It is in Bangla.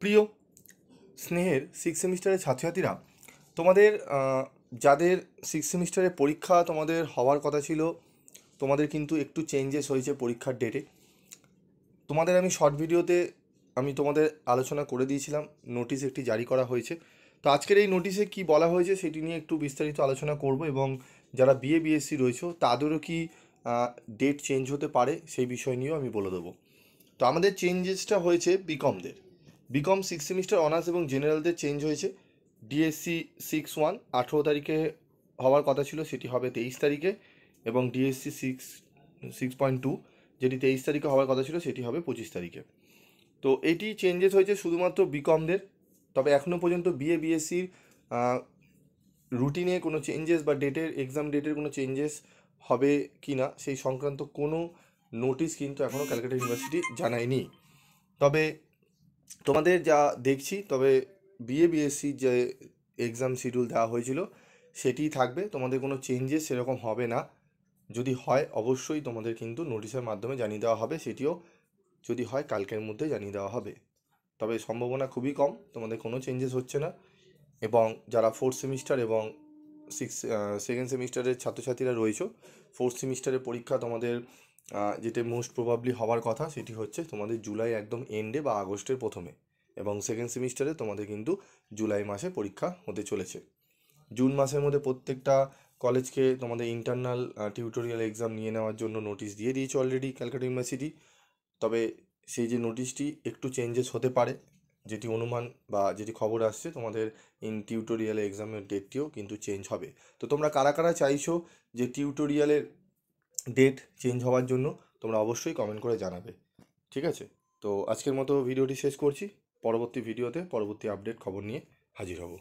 প্রিয় স্নেহের সিক্স সেমিস্টারের ছাত্রছাত্রীরা, তোমাদের যাদের সিক্স সেমিস্টারে পরীক্ষা তোমাদের হওয়ার কথা ছিল, তোমাদের কিন্তু একটু চেঞ্জেস হয়েছে পরীক্ষার ডেটে। তোমাদের আমি শর্ট ভিডিওতে তোমাদের আলোচনা করে দিয়েছিলাম, নোটিশ একটি জারি করা হয়েছে। তো আজকের এই নোটিশে কি বলা হয়েছে সেটি নিয়ে একটু বিস্তারিত আলোচনা করব, এবং যারা বিএ বিএসসি রয়েছে তাদেরও কি ডেট চেঞ্জ হতে পারে সেই বিষয় নিয়েও আমি বলে দেবো। তো আমাদের চেঞ্জেসটা হয়েছে বিকম সিক্স সেমিস্টার অনার্স এবং জেনারেলদের চেঞ্জ হয়েছে। ডিএসসি 6-1 18 তারিখে হওয়ার কথা ছিল, সেটি হবে 23 তারিখে, এবং ডিএসসি 6.2 যেটি 23 তারিখে হওয়ার কথা ছিল সেটি হবে 25 তারিখে। তো এটি চেঞ্জেস হয়েছে শুধুমাত্র বিকমদের। তবে এখনও পর্যন্ত বিএ বিএসসির রুটিনে কোনো চেঞ্জেস বা এক্সাম ডেটের কোনো চেঞ্জেস হবে কি না সেই সংক্রান্ত কোনো নোটিশ কিন্তু এখনও ক্যালকাটা ইউনিভার্সিটি জানায়নি। তবে তোমাদের যা দেখছি, তবে বিএ বিএসসির যে এক্সাম শিডিউল দেওয়া হয়েছিল সেটিই থাকবে, তোমাদের কোনো চেঞ্জেস সেরকম হবে না। যদি হয় অবশ্যই তোমাদের কিন্তু নোটিশের মাধ্যমে জানিয়ে দেওয়া হবে, সেটিও যদি হয় কালকের মধ্যে জানিয়ে দেওয়া হবে। তবে সম্ভাবনা খুবই কম, তোমাদের কোনো চেঞ্জেস হচ্ছে না। এবং যারা ফোর্থ সেমিস্টার এবং সেকেন্ড সেমিস্টারের ছাত্রছাত্রীরা রয়েছে, ফোর্থ সেমিস্টারের পরীক্ষা তোমাদের যেটা মোস্ট প্রবাবলি হওয়ার কথা সেটি হচ্ছে তোমাদের জুলাই একদম এন্ডে বা আগস্টের প্রথমে, এবং সেকেন্ড সেমিস্টারে তোমাদের কিন্তু জুলাই মাসে পরীক্ষা হতে চলেছে। জুন মাসের মধ্যে প্রত্যেকটা কলেজকে তোমাদের ইন্টারনাল টিউটোরিয়াল এক্সাম নিয়ে নেওয়ার জন্য নোটিশ দিয়ে দিয়েছে অলরেডি ক্যালকাটা ইউনিভার্সিটি। তবে সেই যে নোটিশটি একটু চেঞ্জেস হতে পারে, যেটি অনুমান বা যেটি খবর আসছে, তোমাদের টিউটোরিয়াল এক্সামের ডেটটিও কিন্তু চেঞ্জ হবে। তো তোমরা কারা কারা চাইছো যে টিউটোরিয়ালের ডেট চেঞ্জ হওয়ার জন্য, তোমরা অবশ্যই কমেন্ট করে জানাবে। ঠিক আছে, তো আজকের মতো ভিডিওটি শেষ করছি। পরবর্তী ভিডিওতে পরবর্তী আপডেট খবর নিয়ে হাজির হব।